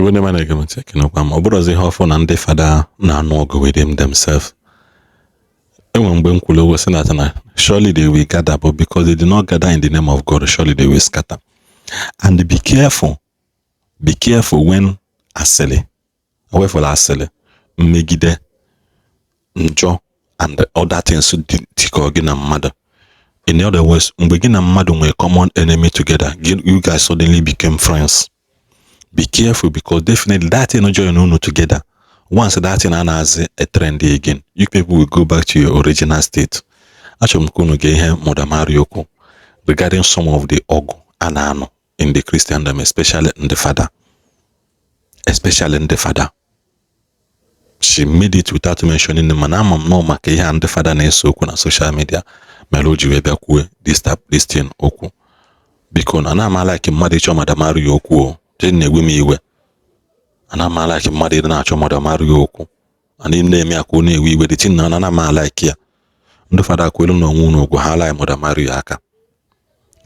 When the man again taking up, Obozi Hoffman and the father now no go with him themselves. And when Benkulo was saying surely they will gather, but because they did not gather in the name of God, surely they will scatter. And be careful when asele, away for asele, megide, njo, and the other things to tikogina mother. In other words, begin and mother were a common enemy together. You guys suddenly became friends. Be careful because definitely that thing join together. Once that thing has a trendy again, you people will go back to your original state. Actually, I'm going to get here Mother Marioko regarding some of the ogu and ano in the Christendom, especially in the father. She made it without mentioning the man. I'm no make and the father na so on social media. Meloji webe kwe this thing oku. Because I'm like mmadụ ịchọ Mother Mario okwu na-egwe m iwe. I'm like mmadụ na-achọ Mother Mario okwu. Ani na-eme akụ na-ewe iwe dị tin na I'm like ya. Ndị fada kwelu na onwe unu ogwu ha like Mother Mario aka.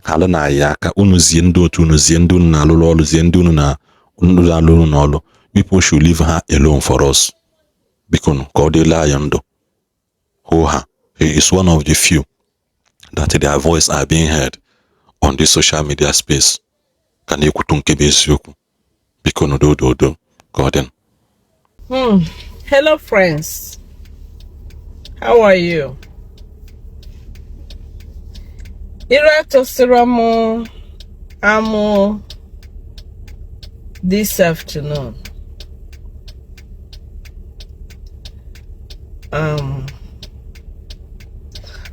Hala na ya aka unu zie ndị otu unu zie ndị unu na-alụrụ ọrụ zie ndị unu na-alụrụ n'ọrụ. People should leave her alone for us. Because God the lion do. He is one of the few that their voice are being heard on this social media space. Can you because do Gordon. Hello friends. How are you? Irato Siramo Amo this afternoon.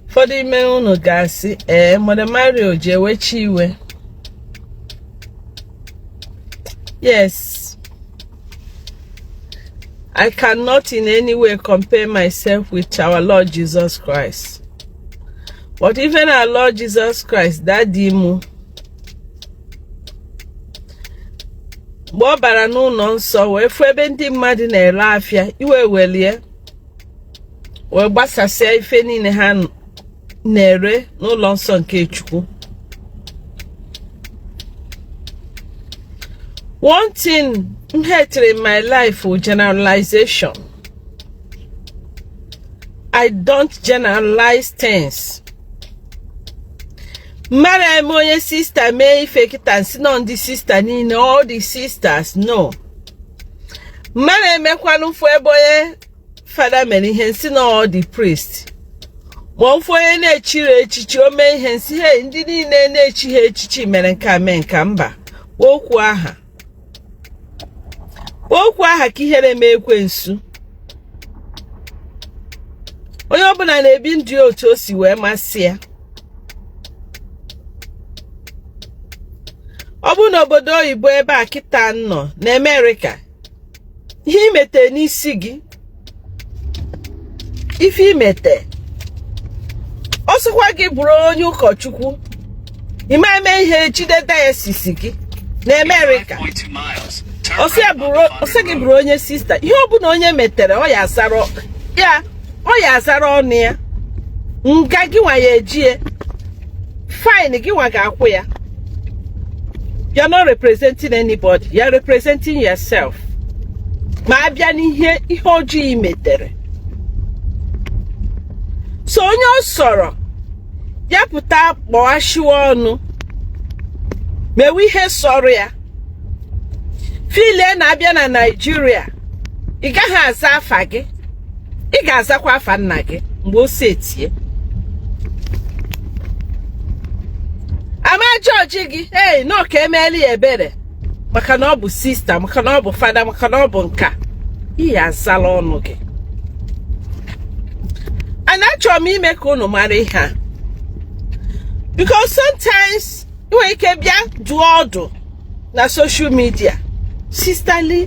For the men no gasi Mother Mario Jewechiwe. Yes, I cannot in any way compare myself with our Lord Jesus Christ. But even our Lord Jesus Christ, that demo Bobara no nonso we febe ndi mmadu na ele afia iwe welie we gbasasịa ife niile ha na-ere n'ụlọ nsọ nke Chukwu. One thing I hate in my life is generalization. I don't generalize things. Mara moye sister may fake it and sit on the sister ni all the sisters no. Mara me kwanu fwe boye Father many hensi no all the priest. One for any chire chichi o me hensi he ndi ni ne chi he chichi menka mba. Woku aha ki here me ekwensu. Onye obuna na ebi ndi otu o si wee masia. Obuna obodo oyibo ebe a kita nno na America. Ihe mete n'isi gi. Ife mete. Osikwa gị bụrụ onye ụkọchukwu. Ime ihe chide diocese gị na America. Ose gị bụrụ onye sister. Ihe ọbụna onye metere ọ ya azara ọnụ ya. Nga gị nwa ya ejie. Fine gị nwa ga-akwụ ya. You're not representing anybody. You're representing yourself. Ma abịa n'ihe ọjọọ metere. So onye osoro ya pụta kpọwashiwa ọnụ mewe ihe sọrọ ya file na-abịa na Nigeria ị gaghị aza afa gị ị ga-azakwa afa nna gị mgbe o setie ama George gị no ka emeli ebere maka na ọ bụ sister maka na ọ bụ father maka na ọ bụ nka ị azala ọnụ gị. And actually make unu mara ihe because sometimes we can do all na social media sisterly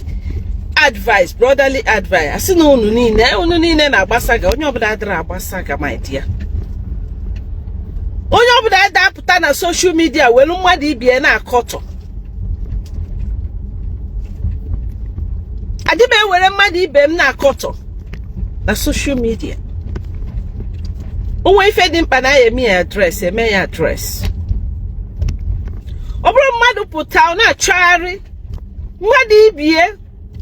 advice brotherly advice asi na unu niile na agbasaga onye obula adịra agbasaga my dear onye obula adapụta na social media welu mmadụ ibie na akọtọ adibe were mmadụ ibe m na akọtọ na social media. Onwe ife dị mkpa na ya eme address eme ya address. Ọ bụrụ mmadụ pụta na achọgharị Mwadi ibie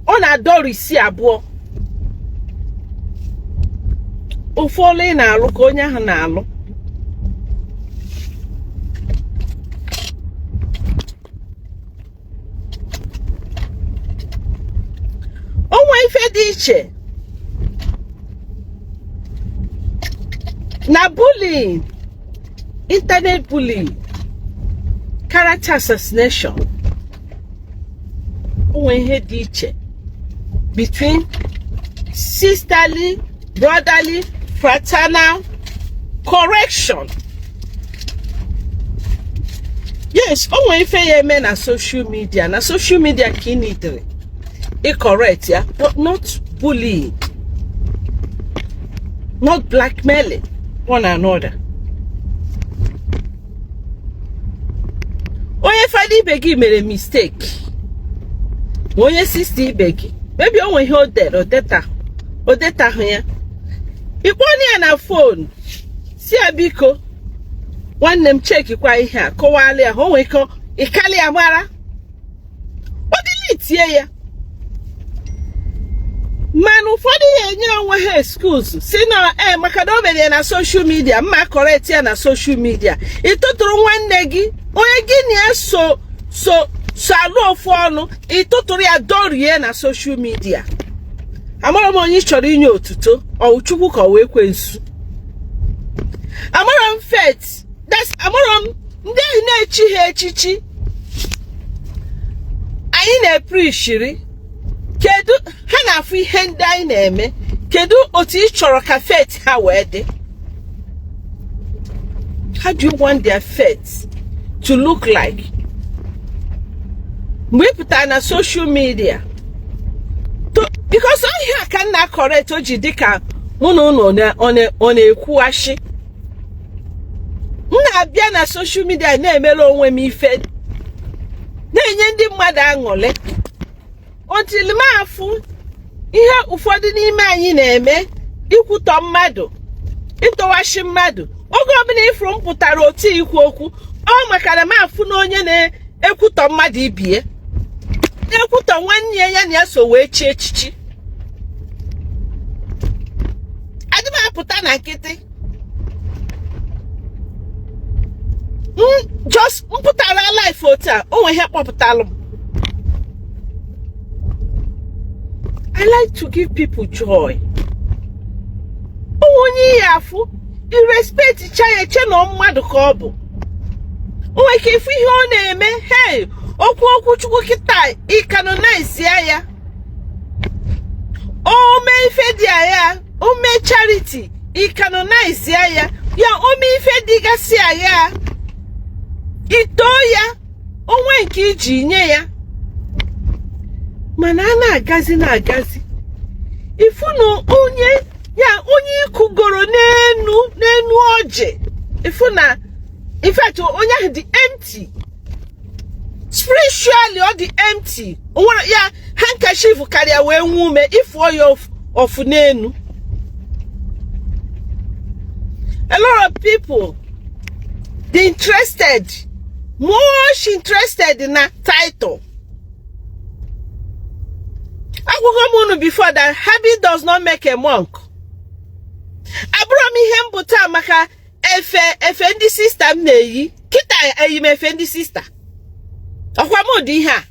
ona adori si abụọ. Ufole na alụ ka onye ahụ na alụ. Onwe ife dị iche na bullying, internet bullying, character assassination. Onwe ihe dị iche between sisterly, brotherly, fraternal correction. Yes, onwe ife ya eme na social media. Na social media ka ị need correct, yeah, but not bullying, not blackmailing one another. Onye fadi begi made a mistake. Onye sister begi, maybe onwe he odeta here. Ikponi na phone, si abiko, one them check ikwa ihe kowale a onwe ko ikali amara. What delete ya? Man, ụfọdụ ya enye onwe ha excuse si na maka na o mere na social media, mma correct ya na social media. Ịtụtụrụ nwanne gị onye gị na so alụ ofu ọnụ, ịtụtụrụ ya dorie na social media. Amara m onye chọrọ inye otuto ọ Chukwu ka o wee kwensu. Amara m faith, amara m ndị na-echi ha echichi. Anyị na-eprishiri kedu ha na-afụ ihe ndị anyị na-eme, kedu otu ị chọrọ ka faith ha wee dị? How do you want their faith to look like? Mgbe pụtara na social media, because onye ka na correct o ji dịka mụ na ụnụ ọ na-ekwuashi. M na-abịa na social media na-emere onwe m ife, na-enye ndị mmadụ aṅụrị. Until ma afụ ihe ụfọdụ n'ime anyị na-eme, ikwutọ mmadụ, ịtọwashi mmadụ. Oge ọbụla ifuru m pụtara otu ikwu okwu, ọ maka na ma afụ na onye na-ekwutọ mmadụ ibie, na-ekwutọ nwanne ya na ya so wee chi echichi. Adị m apụta na nkịtị. Just mpụtara life otu a, o nwe ihe kpọpụtalụ m. I like to give people joy. Onye yafu, irrespect chaye cheno mmadụ ka ọ bụ. Onwe ke ifu ihe ọ na-eme, hey, okwu Chukwu kita I canonize ya. O me ife di ya, o me charity I canonize ya. Ya o me ife digasi ya. Ito ya, onwe nke iji nye ya. Mana na-agazi ifunu onye kugoro n'enu oje ifuna in fact onye ahụ dị empty spiritually, ọ dị empty. Onwere ya handkerchief karịa wee nwume ifu ya of n'enu. A lot of people they much interested in a title. Before that, habit does not make a monk. Abrami hembuta maka efe ndi sister mneyi kita eyime efe ndi sister. Okwamo di ha.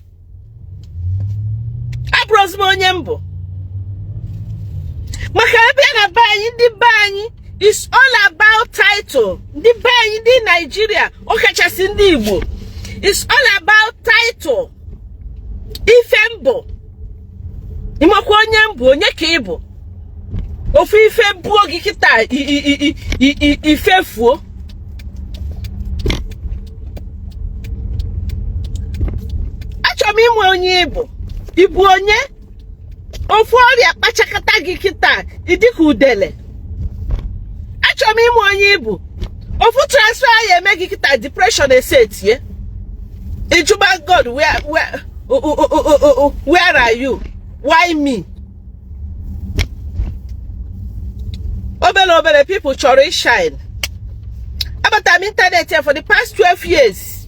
Abros mo nyembo. Maka ebe na banyi is all about title. Ndi banyi di Nigeria okachasi ndi Igbo. It's all about title. Ifembo. Imakwa onye mbụ onye ka ịbụ ofu ife buo gị kịta ifefuo. Achọrọ m ịmụ onye ịbụ onye ofu ọrịa kpachakata gị kịta ịdịka udele. Achọrọ m ịmụ onye ịbụ ofu transfer ya eme gị kịta depression esetie. Ijuba God, where are you? Why me? Obele people chori shine. But I'm internet here for the past 12 years.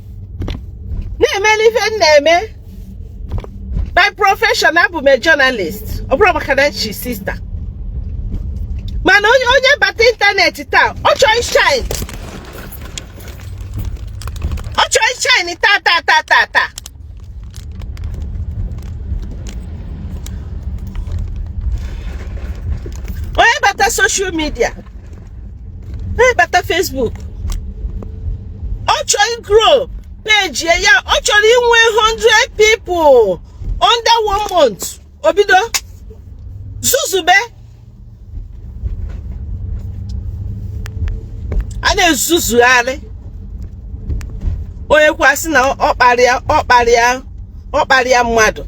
Name. by profession I'm a journalist. She sister. Man, onye bata internet ta. Ocho shine. Ocho shine ta. Onye bata social media. Onye bata Facebook. Ocho grow page ya. Ocho inwe 100 people under 1 month. Obido. Zuzube. Ane zuzu ale. Onye kwasi na okparia mmadu.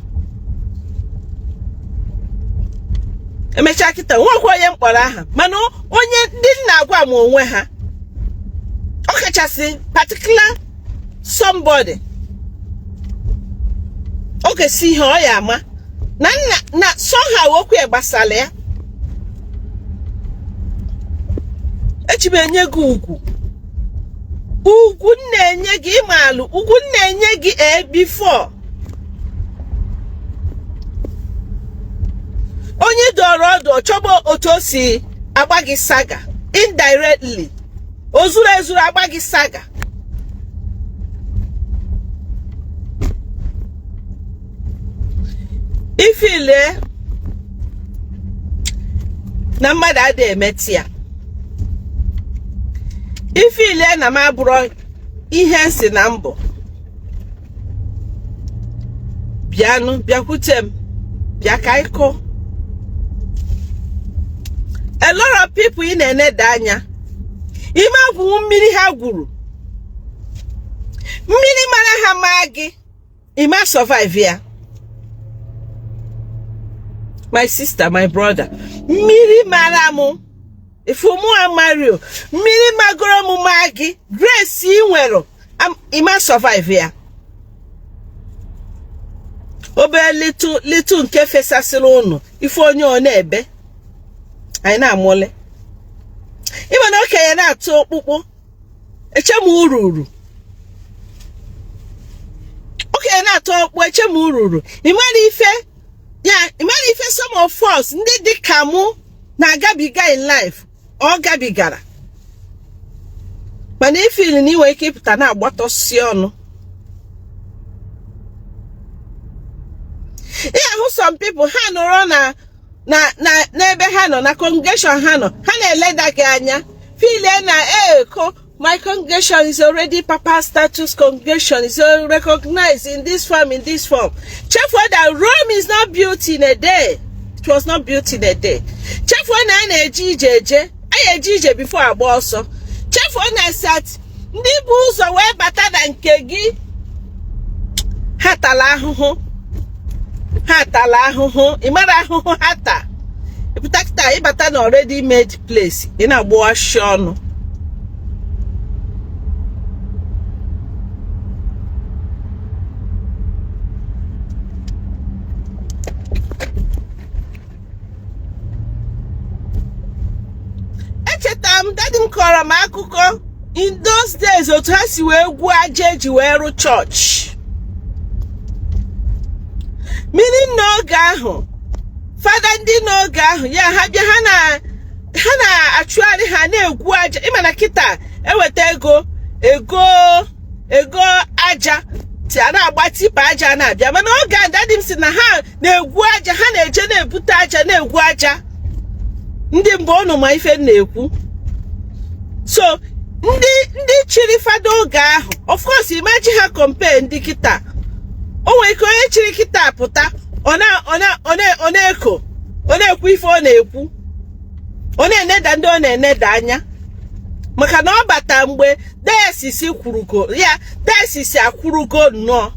Emecha kita nwakwa onye mkpọrọ aha. Mana onye ndị na-agwa m onwe ha. Okachasi particular somebody. Oge si ihe ọ ya ama. Na somehow okwu gbasala ya. Echibe enye gị ugwu. Ugwu na-enye gị ịmalụ. Ugwu na-enye gị before. Onye dọrọ ọdụ chọbọ otu o si agba gị saga indirectly. Ozuru ezuru agba gị saga. Ifile na mmadụ adị emeti ya. Ifile na ma bụrụ ihe nsi na mbụ. Bịanụ bịakwute m. Bịa ka ịkọ. A lot of people in anya. Ima gwuru mmiri ha gwuru. Mmiri mara ha magi. Ima survive ya. My sister, my brother. Mmiri mara mu. If you mu Mario, mmiri magoro mu magi. Grace inwero. Ima survive ya. Obe little nke fesa silono. If onye onebe. Anyị na-amụle. Ịma na okenye na-atụ okpukpu. Eche m ururu. Okenye na-atụ okpukpu eche m ururu. Ịmara ife some of us ndị dị ka mụ na-agabiga in life. Ọ gabigara. Mana ifili na iwe ike ịpụta na-agbatọsi ọnụ. Ahụ some people ha nọrọ n'ebe ha nọ na congregation ha nọ ha na-eleda gị anya feel na my congregation is already papa status congregation is recognized in this form check for that Rome is not built in a day. It was not built in a day. Check for na na-eji ije before agba ọsọ. Check for na sat ndị bụ ụzọ wee bata na nke gị ha tala ahụhụ ịmara ahụhụ hata ịpụtakịta ịbata na already made place ị na-agbawa shi ọnụ. Echeta m dadi m kọrọ m akụkọ in those days otu ha si wee gwuo aja eji wee rụ chọọchị. Meaning n'oge ahụ fada ndị n'oge ahụ ya ha bịa ha na-achụgharị ha na-egwu aja. Ịma na kịta eweta ego aja ti a na-agba tipa aja na-abịa. Mana oge a dadi m si na ha na-egwu aja ha na-eje na-ebute aja na-egwu aja. Ndị mbụ ọnụ ma ife na-ekwu. So ndị chiri fada oge ahụ of course imagine ha compare ndị kịta. O nwere ike onye chiri kịta pụta ọ na-ekwu ife ọ na-ekwu ọ na-eneda ndị ọ na-eneda anya maka na ọ bata mgbe diocese kwurugo ya diocese akwurugo nnọọ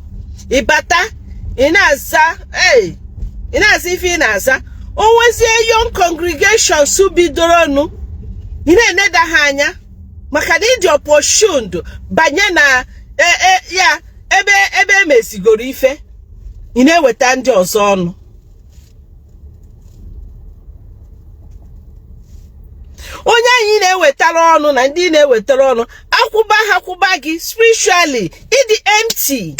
ịbata ị na-aza ife ị na-aza o nwezie young congregation su bidoronu ị na-eneda ha anya maka na ịdị opportuned banye na ya ebe emesigoro ife ị na-eweta ndị ọzọ ọnụ. Onye anyị na-ewetara ọnụ na ndị na-ewetara ọnụ akwụba gị spiritually ịdị empty.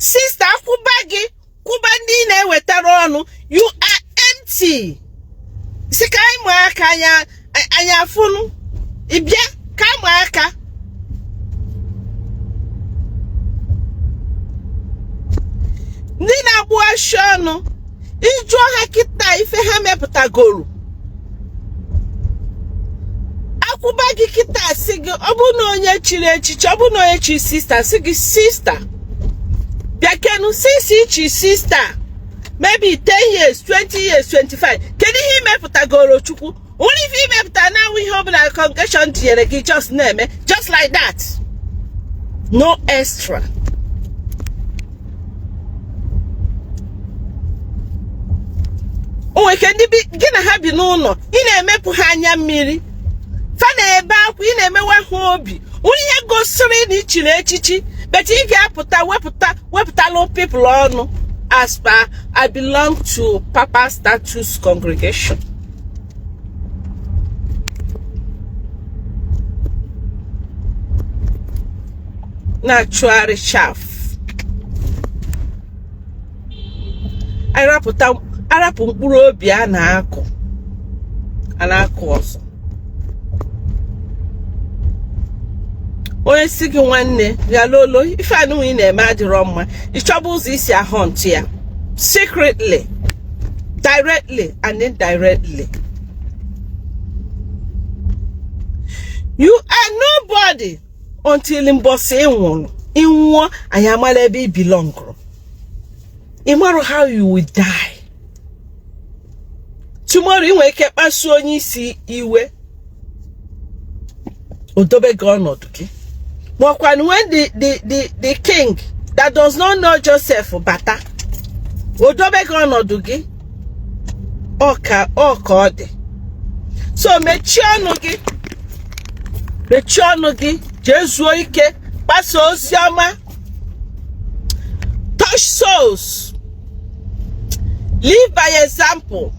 Sister kubagi kubandi ne wetaronu, you are empty. Sikai mwaka anya funu ibia kamwaka. Nina bua shono ijo hakita ife ha meputagoro. Akubagi kita sigi obuno onye chiri echichi obuno onye chi sister sigi sister. Biakenu sisi chi sister. Maybe 10 years, 20 years, 25. Can he meputagoro chukwu? Only if he meputa now we have a congregation to just name just like that. No extra. Oh, can be gonna have you no in a mepu hanya miri. Fana eba ku in a mewa hobby. Only go straight chichi. But if you puta low people on as per I belong to Papa Status congregation. Natural chaff. I rapu mkpụrụ obi a na-akụ ọzọ. Onye si gị nwanne ya lolo ife anụ ị na-eme adịrọ mma ịchọba ụzọ isi ahụnt ya secretly, directly and indirectly. You are nobody until mbosi inwo and yamala be belong. No matter how you will die. Tomorrow you wake up as soon as iwe odobe God okay. But when the king that does not know Joseph bata odobe God okay. Oka so mechionogi Jesu ike paso osioma touch souls. Live by example.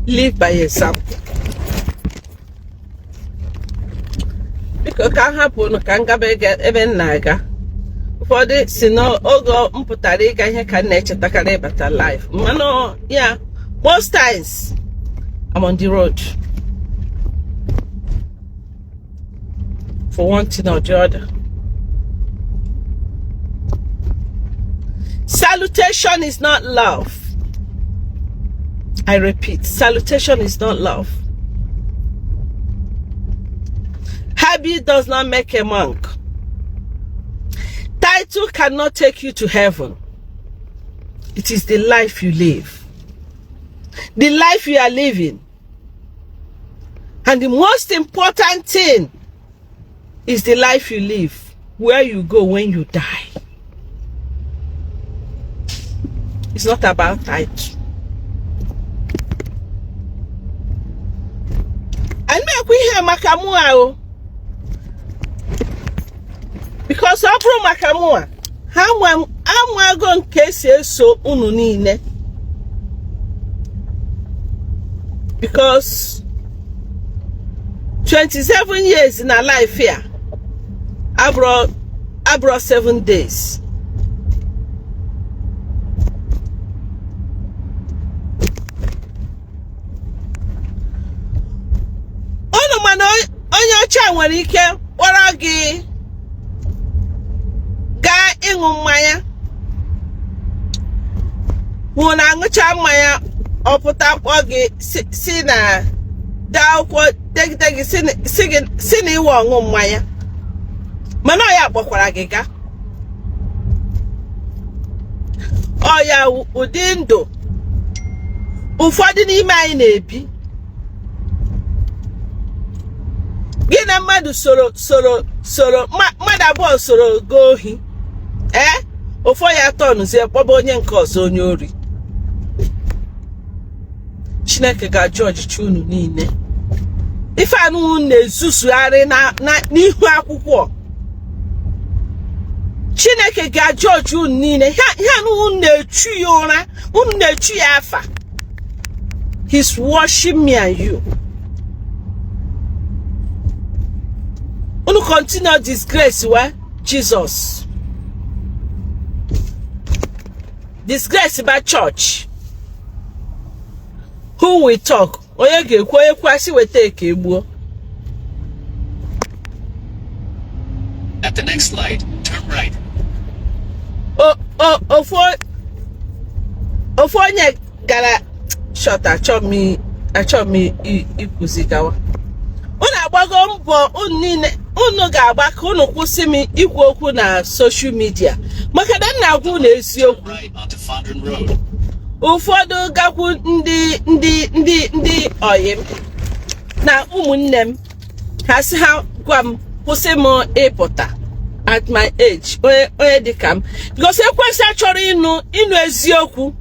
Live by example. Because can't happen, can't get even naga. For this, ogo mputari can nature takare better life. Mano, yeah, most times I'm on the road. For one thing or the other. Salutation is not love. I repeat, salutation is not love. Habit does not make a monk. Title cannot take you to heaven. It is the life you live. The life you are living. And the most important thing is the life you live. Where you go when you die. It's not about title. And we hear Makamua because Abro Makamua, how am I going to case so ununine? Because 27 years in our life here, I brought 7 days. Onye cha nwere ike kpọrọ gị gaa ịṅụ mmanya hụ na aṅụcha mmanya ọpụta kpọ gị si na daakwụkwọ degidegi si na iwe ọṅụ mmanya mana ọ ya kpọkwara gị gaa ọ ya ụdị ndụ ụfọdụ n'ime anyị na-ebi gina mmadụ soro mmadụ abụọ soro go ohi ofo ya tọnụzie kpọba onye nke ọzọ onye ori. Chineke ga-ajọji unu niile ife anụ na-ezuzugharị n'ihu akwụkwọ. Chineke ga-ajọji unu niile ihe anụ na-echu ya ụra unu na-echu ya afa. He's watching me and you. Unu continue disgrace wa Jesus. Disgrace by church. Who we talk? Oye gekwe oye kwasi wete ekegbuo. At the next light, turn right. Ofo onye gara short achọ mi ikuzigawa. Unu agbago mbọ unu ga-agba ka unu kwụsị m ikwu okwu na social media. Maka na nna agwụ na eziokwu. Ụfọdụ gakwu ndị oyim na ụmụnne m ha sị ha gwa m kwụsị m ịpụta at my age onye dịka m because ekwesị achọrọ ịnụ eziokwu.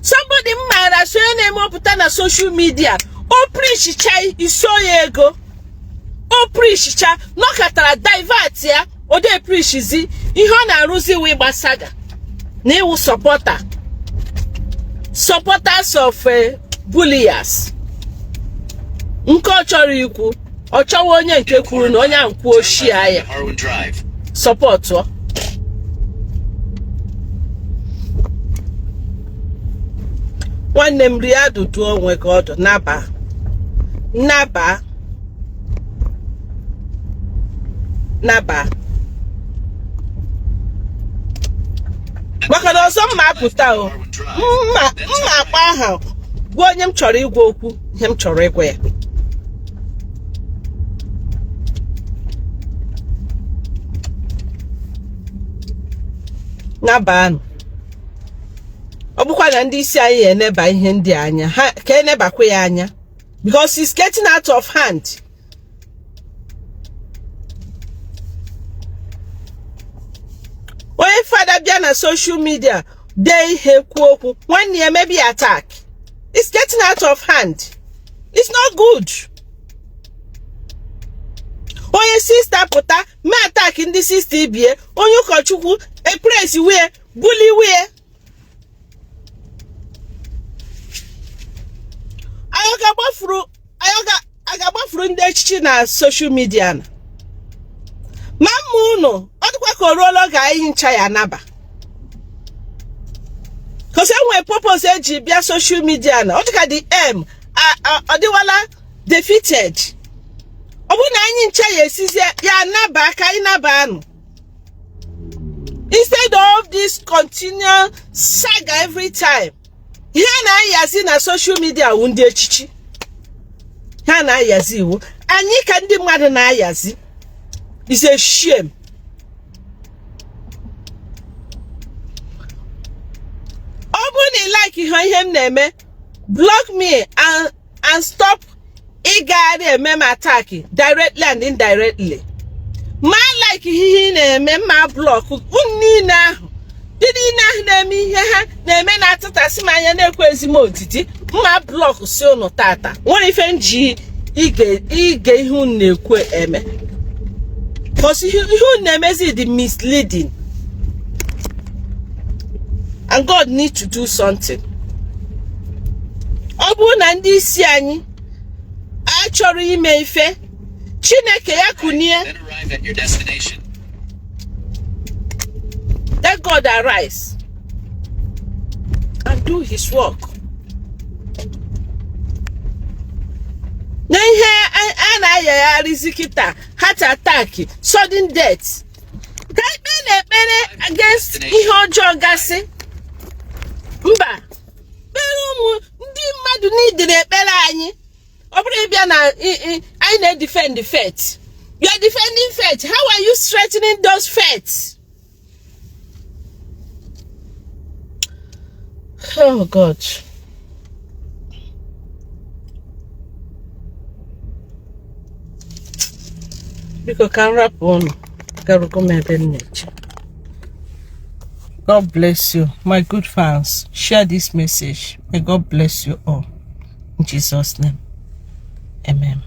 Somebody mmara so onye na-emepụta na social media o preachcha iso ya ego o preachcha nọkatara divert ya o dey preachzi ihe ọ na-arụzi wi gbasaga na iwu supporters of bulliers. Nke ọ chọrọ ikwu ọ chọwa onye nke kwuru na onye nkwu oshi ya support o. Nwanne m riadu du onwe gị ọdụ naba maka na ọzọ mma apụta o mma akpa aha gwa onye m chọrọ igwe okwu ihe m chọrọ ịgwa ya. Nabanụ ọ bụkwa na ndị isi anyị eneba ihe ndị anya ha ka enebakwa ya anya because it's getting out of hand. Onye fada bịa na social media dee ihe kwuo okwu nwanne ya maybe attack. It's getting out of hand. It's not good. Onye sister pụta ma attack ndị sister ibie onye ụkọchukwu praise wee bully wee. Agagbafuru ndị echichi na social media na ma mma unu ọ dịkwa ka oruola ga anyị ncha ya naba because enwere purpose eji bịa social media na ọ dịka the aim ọ dịwala defeated. Ọ bụ na anyị ncha ya esizi ya naba ka anyị naba anụ instead of this continual saga every time. Ihe na-ayazi na social media wu ndị echichi ha na-ayazi iwu anyị ka ndị mmadụ na-ayazi. It's a shame. Ọ bụ na like ihe m na-eme block me and stop ịgagharị eme m attack directly and indirectly. Ma like ihe na-eme ma block niile ahụ ndị niile ahụ na-eme ihe ha na-eme na atụtasị m anya na-ekwezi m otiti mma block si unu tata nwere ife nji ige ihe unu na-ekwe eme because ihe unu na-emezi dị misleading and God need to do something. Ọ bụ na ndị isi anyị achọrọ ime ife Chineke ya kunie. Let God arise and do his work. Na ihe a na-ayagharịzi kịta heart attack, sudden death. Ka ikpe na-ekpere against ihe ọjọọ gasị. Mba, kpere ụmụ ndị mmadụ niile na-ekpere anyị. Ọ bụrụ ịbịa na anyị na-defend the faith. You are defending faith. How are you strengthening those faiths? Oh God. Because can rap on. God bless you, my good fans. Share this message. May God bless you all. In Jesus' name. Amen.